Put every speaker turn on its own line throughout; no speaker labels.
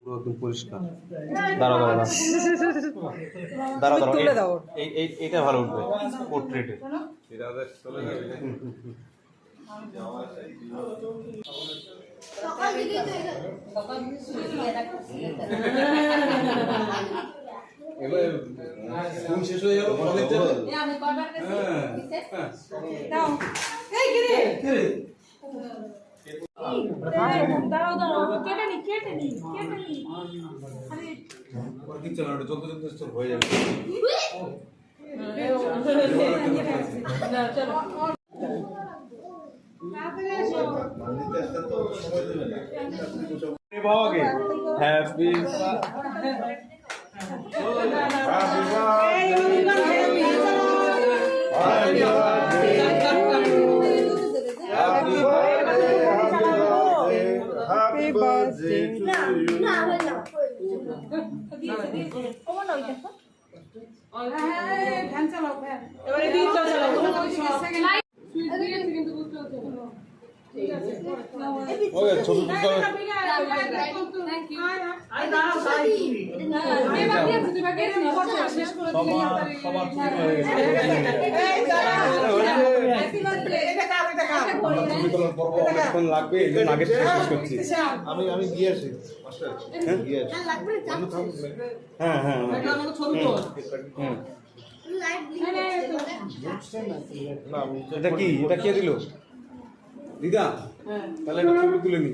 পুরো একদম পরিষ্কার। দাঁড়াও দাঁড়াও দাঁড়াও দাঁড়াও, এইটা ভালো উঠবে পোর্ট্রেটে।
এবার স্কুল শেষ হয়ে গেল, কলেজ যাবে। দাও এই কি রে দাও দাও কেটে নি আরে ওর কি চলো ওটা চলতে চলতে স্টপ হয়ে যাবে। চলো
বাবাকে happy
Happy birthday to you.
এবারে দিন চালাও
ওকে ছোট ছোট লাগবে আগে শেষ করছি আমি গিয়ে আসি। হ্যাঁ হ্যাঁ এটা কি এটা কে দিল দিদা? তাহলে একটা ছবি তুলে নি।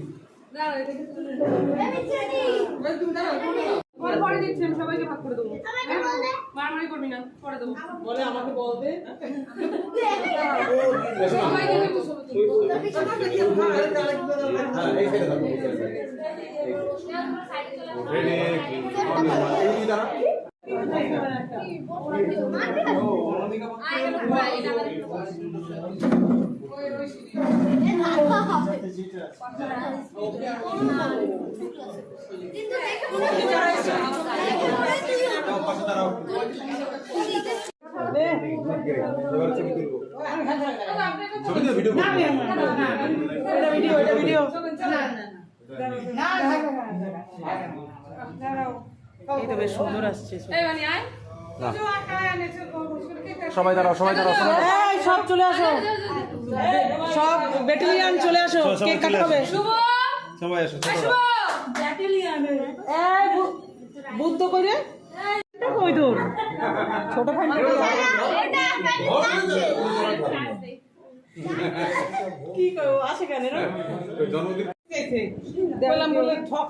পরে দিচ্ছি আমি সবাইকে ভাগ করে দেবো। মারামারি করবি না, পরে দেবো বলে আমাকে বলবে। সবাইকে দেবো
বেশ সুন্দর আসছে।
সবাই দাঁড়াও সবাই দাঁড়াও
এই সব চলে আসো, সব ব্যাটালিয়ান চলে আসো, কেক কাটবে।
সবাই আসো
এই বুদ্ধ করে কই তোর ছোট ভাই কি করো আসে কেন রে?
জন্মদিন
বললাম বলে ঠক